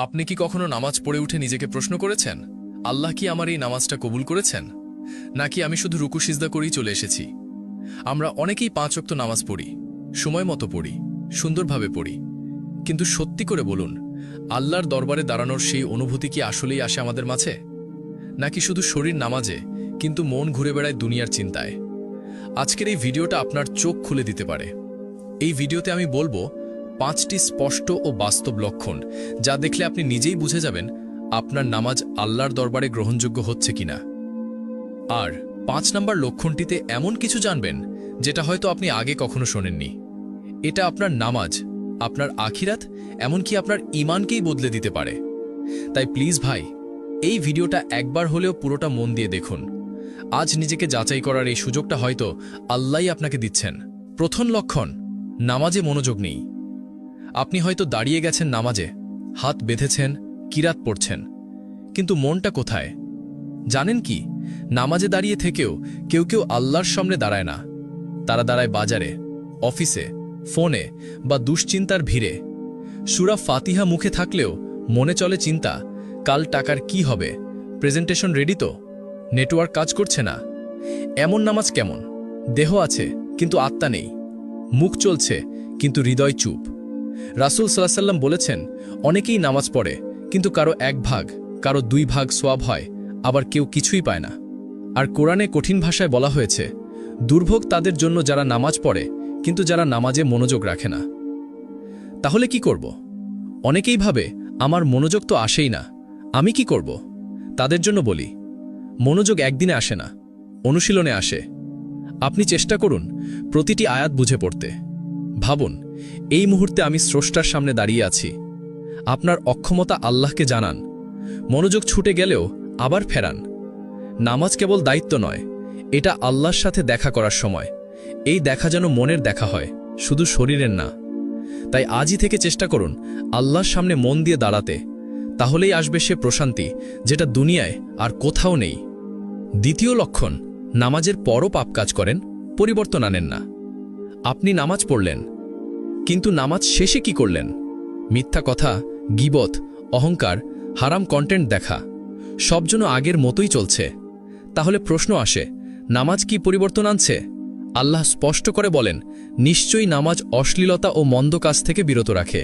আপনি কি কখনো নামাজ পড়ে উঠে নিজেকে প্রশ্ন করেছেন, আল্লাহ কি আমার এই নামাজটা কবুল করেছেন, নাকি আমি শুধু রুকু সিজদা করেই চলে এসেছি? আমরা অনেকেই 5 ওয়াক্ত নামাজ পড়ি, সময় মতো পড়ি, সুন্দরভাবে পড়ি, কিন্তু সত্যি করে বলুন, আল্লাহর দরবারে দাঁড়ানোর সেই অনুভূতি কি আসলেই আসে আমাদের মাঝে, নাকি শুধু শরীর নামাজে কিন্তু মন ঘুরে বেড়ায় দুনিয়ার চিন্তায়? আজকের এই ভিডিওটা আপনার চোখ খুলে দিতে পারে। এই ভিডিওতে আমি বলবো 5টি স্পষ্ট ও বাস্তব লক্ষণ, যা দেখলে আপনি নিজেই বুঝে যাবেন আপনার নামাজ আল্লাহর দরবারে গ্রহণযোগ্য হচ্ছে কিনা। আর 5 নম্বর লক্ষণটিতে এমন কিছু জানবেন যেটা হয়তো আপনি আগে কখনো শোনেননি। এটা আপনার নামাজ, আপনার আখিরাত, এমনকি আপনার ঈমানকেই বদলে দিতে পারে। তাই প্লিজ ভাই, এই ভিডিওটা একবার হলেও পুরোটা মন দিয়ে দেখুন। আজ নিজেকে যাচাই করার এই সুযোগটা হয়তো আল্লাহই আপনাকে দিচ্ছেন। প্রথম লক্ষণ, নামাজে মনোযোগ নেই। আপনি হয়তো দাঁড়িয়ে গেছেন নামাজে, হাত বেঁধেছেন, কিরাত পড়ছেন, কিন্তু মনটা কোথায়? জানেন কি, নামাজে দাঁড়িয়ে থেকেও কেউ কেউ আল্লাহর সামনে দাঁড়ায় না। তারা দাঁড়ায় বাজারে, অফিসে, ফোনে বা দুশ্চিন্তার ভিড়ে। সূরা ফাতিহা মুখে থাকলেও মনে চলে চিন্তা, কাল টাকার কি হবে, প্রেজেন্টেশন রেডি তো, নেটওয়ার্ক কাজ করছে না। এমন নামাজ কেমন? দেহ আছে কিন্তু আত্মা নেই, মুখ চলছে কিন্তু হৃদয় চুপ। রাসূল সাল্লাল্লাহু আলাইহি ওয়াসাল্লাম বলেছেন, অনেকেই নামাজ পড়ে কিন্তু কারো 1 ভাগ, কারো 2 ভাগ সওয়াব হয়, আবার কেউ কিছুই পায় না। আর কোরআনে কঠিন ভাষায় বলা হয়েছে, দুর্ভোগ তাদের জন্য যারা নামাজ পড়ে কিন্তু যারা নামাজে মনোযোগ রাখে না। তাহলে কি করব? অনেকেই ভাবে, আমার মনোযোগ তো আসেই না, আমি কি করব? তাদের জন্য বলি, মনোযোগ একদিনে আসে না, অনুশীলনে আসে। আপনি চেষ্টা করুন প্রতিটি আয়াত বুঝে পড়তে। ভাবুন, এই মুহূর্তে আমি স্রষ্টার সামনে দাঁড়িয়ে আছি। আপনার অক্ষমতা আল্লাহকে জানান। মনোযোগ ছুটে গেলেও আবার ফেরান। নামাজ কেবল দায়িত্ব নয়, এটা আল্লাহর সাথে দেখা করার সময়। এই দেখা যেন মনের দেখা হয়, শুধু শরীরের না। তাই আজই থেকে চেষ্টা করুন আল্লাহর সামনে মন দিয়ে দাঁড়াতে। তাহলেই আসবে সে প্রশান্তি, যেটা দুনিয়ায় আর কোথাও নেই। দ্বিতীয় লক্ষণ, নামাজের পরও পাপ কাজ করেন, পরিবর্তন আনেন না। আপনি নামাজ পড়লেন, কিন্তু নামাজ শেষে কি করলেন? মিথ্যা কথা, গীবত, অহংকার, হারাম কন্টেন্ট দেখা, সব যেন আগের মতোই চলছে। তাহলে প্রশ্ন আসে, নামাজ কি পরিবর্তন আনছে? আল্লাহ স্পষ্ট করে বলেন, নিশ্চয়ই নামাজ অশ্লীলতা ও মন্দ কাজ থেকে বিরত রাখে।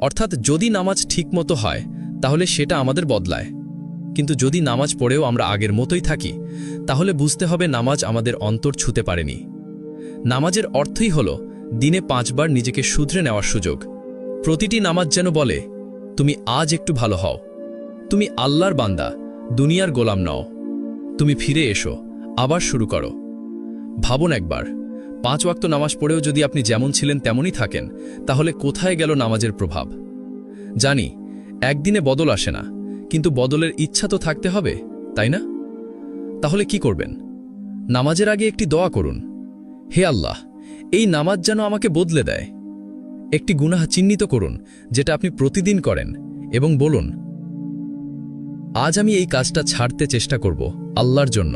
অর্থাৎ যদি নামাজ ঠিকমতো হয় তাহলে সেটা আমাদের বদলায়, কিন্তু যদি নামাজ পড়েও আমরা আগের মতোই থাকি, তাহলে বুঝতে হবে নামাজ আমাদের অন্তর ছুঁতে পারেনি। নামাজের অর্থই হল দিনে 5 বার নিজেকে শুধরে নেওয়ার সুযোগ। প্রতিটি নামাজ যেন বলে, তুমি আজ একটু ভালো হও, তুমি আল্লাহর বান্দা, দুনিয়ার গোলাম নও, তুমি ফিরে এসো, আবার শুরু করো। ভাবুন একবার, 5 ওয়াক্ত নামাজ পড়েও যদি আপনি যেমন ছিলেন তেমনই থাকেন, তাহলে কোথায় গেল নামাজের প্রভাব? জানি একদিনে বদল আসে না, কিন্তু বদলের ইচ্ছা তো থাকতে হবে, তাই না? তাহলে কি করবেন? নামাজের আগে একটি দোয়া করুন, হে আল্লাহ, এই নামাজ যেন আমাকে বদলে দেয়। একটি গুনাহ চিহ্নিত করুন যেটা আপনি প্রতিদিন করেন, এবং বলুন, আজ আমি এই কাজটা ছাড়তে চেষ্টা করব আল্লাহর জন্য।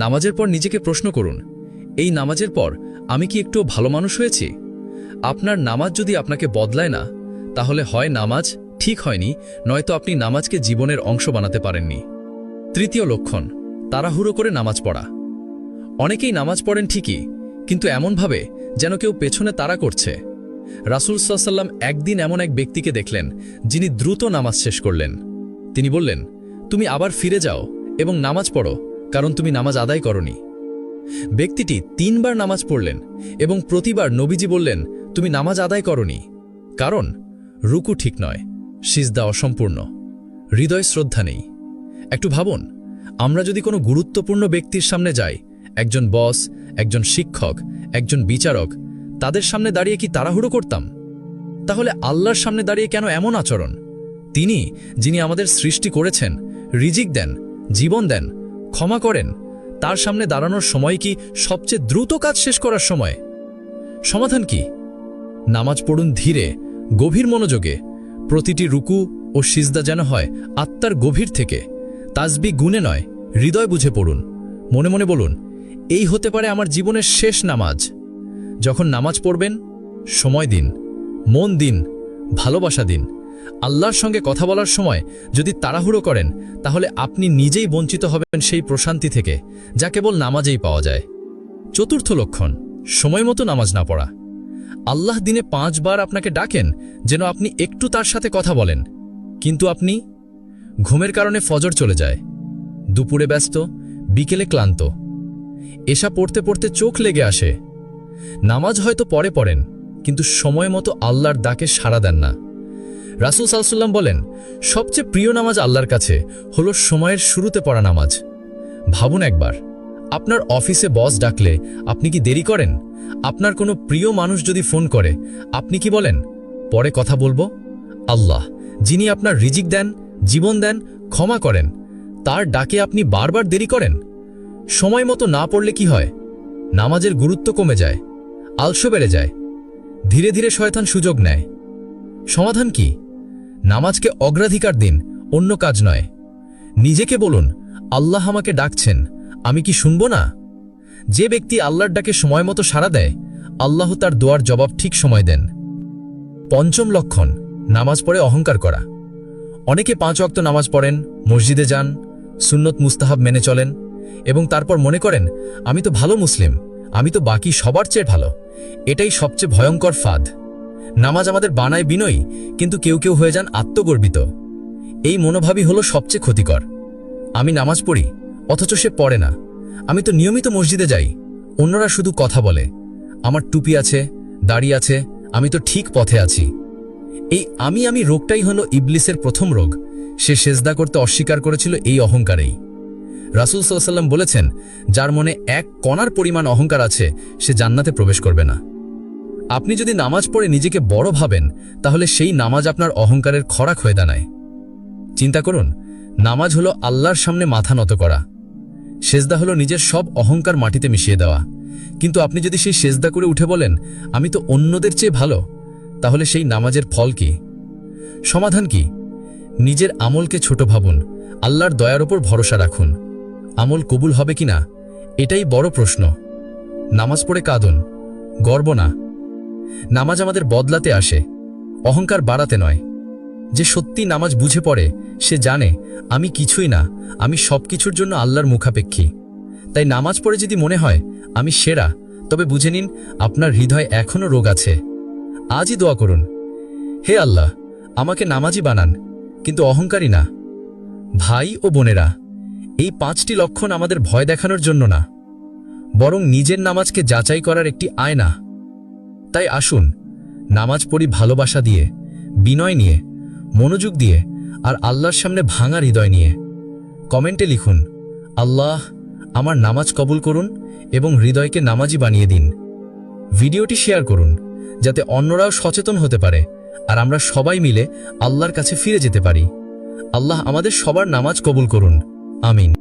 নামাজের পর নিজেকে প্রশ্ন করুন, এই নামাজের পর আমি কি একটু ভালো মানুষ হয়েছি? আপনার নামাজ যদি আপনাকে বদলায় না, তাহলে হয় নামাজ ঠিক হয়নি, নয়তো আপনি নামাজকে জীবনের অংশ বানাতে পারেননি। তৃতীয় লক্ষণ, তাড়াহুড়ো করে নামাজ পড়া। অনেকেই নামাজ পড়েন ঠিকই, কিন্তু এমনভাবে যেন কেউ পেছনে তাড়া করছে। রাসূল সাল্লাল্লাহু আলাইহি ওয়াসাল্লাম একদিন এমন এক ব্যক্তিকে দেখলেন যিনি দ্রুত নামাজ শেষ করলেন। তিনি বললেন, তুমি আবার ফিরে যাও এবং নামাজ পড়ো, কারণ তুমি নামাজ আদায় করনি। ব্যক্তিটি 3 বার নামাজ পড়লেন এবং প্রতিবার নবীজি বললেন, তুমি নামাজ আদায় করনি। কারণ রুকু ঠিক নয়, সিজদা অসম্পূর্ণ, হৃদয় শ্রদ্ধা নেই। একটু ভাবুন, আমরা যদি কোনো গুরুত্বপূর্ণ ব্যক্তির সামনে যাই, একজন বস, একজন শিক্ষক, একজন বিচারক, তাদের সামনে দাঁড়িয়ে কি তাড়াহুড়ো করতাম? তাহলে আল্লাহর সামনে দাঁড়িয়ে কেন এমন আচরণ? তিনি, যিনি আমাদের সৃষ্টি করেছেন, রিজিক দেন, জীবন দেন, ক্ষমা করেন, তার সামনে দাঁড়ানোর সময় কি সবচেয়ে দ্রুত কাজ শেষ করার সময়? সমাধান কি? নামাজ পড়ুন ধীরে, গভীর মনোযোগে। প্রতিটি রুকু ও সিজদা যেন হয় আত্মার গভীর থেকে, তাসবিহ গুনে নয়, হৃদয় বুঝে পড়ুন। মনে মনে বলুন, এই হতে পারে আমার জীবনের শেষ নামাজ। যখন নামাজ পড়বেন, সময় দিন, মন দিন, ভালোবাসা দিন, আল্লাহর সঙ্গে কথা বলার সময় যদি তাড়াহুড়ো করেন তাহলে আপনি নিজেই বঞ্চিত হবেন সেই প্রশান্তি থেকে যা কেবল নামাজেই পাওয়া যায়। চতুর্থ লক্ষণ, সময় মতো নামাজ না পড়া। আল্লাহ দিনে 5 বার আপনাকে ডাকেন যেন আপনি একটু তার সাথে কথা বলেন, কিন্তু আপনি ঘুমের কারণে ফজর চলে যায়, দুপুরে ব্যস্ত, বিকেলে ক্লান্ত, এশা পড়তে পড়তে চোখ লেগে আসে। নামাজ হয়তো পরে পড়েন, কিন্তু সময় মতো আল্লাহর ডাকে সাড়া দেন না। রাসূল সাল্লাল্লাহু আলাইহি ওয়াসাল্লাম বলেন, সবচেয়ে প্রিয় নামাজ আল্লাহর কাছে হলো সময়ের শুরুতে পড়া নামাজ। ভাবুন একবার, আপনার অফিসে বস ডাকলে আপনি কি দেরি করেন? আপনার কোনো প্রিয় মানুষ যদি ফোন করে আপনি কি বলেন, পরে কথা বলবো? আল্লাহ, যিনি আপনার রিজিক দেন, জীবন দেন, ক্ষমা করেন, তার ডাকে আপনি বারবার দেরি করেন। সময় মতো না পড়লে কি হয়? নামাজের গুরুত্ব কমে যায়, আলস্য বেড়ে যায়, ধীরে ধীরে শয়তান সুযোগ নেয়। সমাধান কি? নামাজকে অগ্রাধিকার দিন, অন্য কাজ নয়। নিজেকে বলুন, আল্লাহ আমাকে ডাকছেন, আমি কি শুনব না? যে ব্যক্তি আল্লাহর ডাকে সময় মতো সাড়া দেয়, আল্লাহ তার দোয়ার জবাব ঠিক সময় দেন। পঞ্চম লক্ষণ, নামাজ পড়ে অহংকার করা। অনেকে 5 ওয়াক্ত নামাজ পড়েন, মসজিদে যান, সুন্নত মুস্তাহাব মেনে চলেন এবং তারপর মনে করেন, আমি তো ভালো মুসলিম, আমি তো বাকি সবার চেয়ে ভালো। এটাই সবচেয়ে ভয়ঙ্কর ফাঁদ। নামাজ আমাদের বানায় বিনয়ী, কিন্তু কেউ কেউ হয়ে যান আত্মগর্বিত। এই মনোভাবই হলো সবচেয়ে ক্ষতিকর। আমি নামাজ পড়ি, অথচ সে পড়ে না। আমি তো নিয়মিত মসজিদে যাই, অন্যরা শুধু কথা বলে। আমার টুপি আছে, দাড়ি আছে, আমি তো ঠিক পথে আছি। এই আমি রোগটাই হলো ইবলিসের প্রথম রোগ। সে সেজদা করতে অস্বীকার করেছিল এই অহংকারেই। রাসূল সাল্লাল্লাহু আলাইহি ওয়াসাল্লাম বলেছেন, যার মনে 1 কণার পরিমাণ অহংকার আছে সে জান্নাতে প্রবেশ করবে না। আপনি যদি নামাজ পড়ে নিজেকে বড় ভাবেন, তাহলে সেই নামাজ আপনার অহংকারের খোরাক হয়ে দাঁড়ায়। চিন্তা করুন, নামাজ হলো আল্লাহর সামনে মাথা নত করা, সেজদা হলো নিজের সব অহংকার মাটিতে মিশিয়ে দেওয়া। কিন্তু আপনি যদি সেই সেজদা করে উঠে বলেন, আমি তো অন্যদের চেয়ে ভালো, তাহলে সেই নামাজের ফল কি? সমাধান কি? নিজের আমলকে ছোট ভাবুন, আল্লাহর দয়ার ওপর ভরসা রাখুন। আমল কবুল হবে কিনা এটাই বড় প্রশ্ন। নামাজ পড়ে কাঁদুন, গর্ব না। নামাজ আমাদের বদলাতে আসে, অহংকার বাড়াতে নয়। যে সত্যি নামাজ বুঝে পড়ে সে জানে, আমি কিছুই না, আমি সবকিছুর জন্য আল্লাহর মুখাপেক্ষী। তাই নামাজ পড়ে যদি মনে হয় আমি সেরা, তবে বুঝে নিন আপনার হৃদয়ে এখনো রোগ আছে। আজই দোয়া করুন, হে আল্লাহ, আমাকে নামাজি বানান, কিন্তু অহংকারী না। ভাই ও বোনেরা, এই 5টি লক্ষণ আমাদের ভয় দেখানোর জন্য না, বরং নিজের নামাজকে যাচাই করার একটি আয়না। তাই আসুন, নামাজ পড়ি ভালোবাসা দিয়ে, বিনয় নিয়ে, মনোযোগ দিয়ে, আর আল্লাহর সামনে ভাঙা হৃদয় নিয়ে। কমেন্টে লিখুন, আল্লাহ আমার নামাজ কবুল করুন এবং হৃদয়কে নামাজি বানিয়ে দিন। ভিডিওটি শেয়ার করুন যাতে অন্যরাও সচেতন হতে পারে আর আমরা সবাই মিলে আল্লাহর কাছে ফিরে যেতে পারি। আল্লাহ আমাদের সবার নামাজ কবুল করুন। আমিন।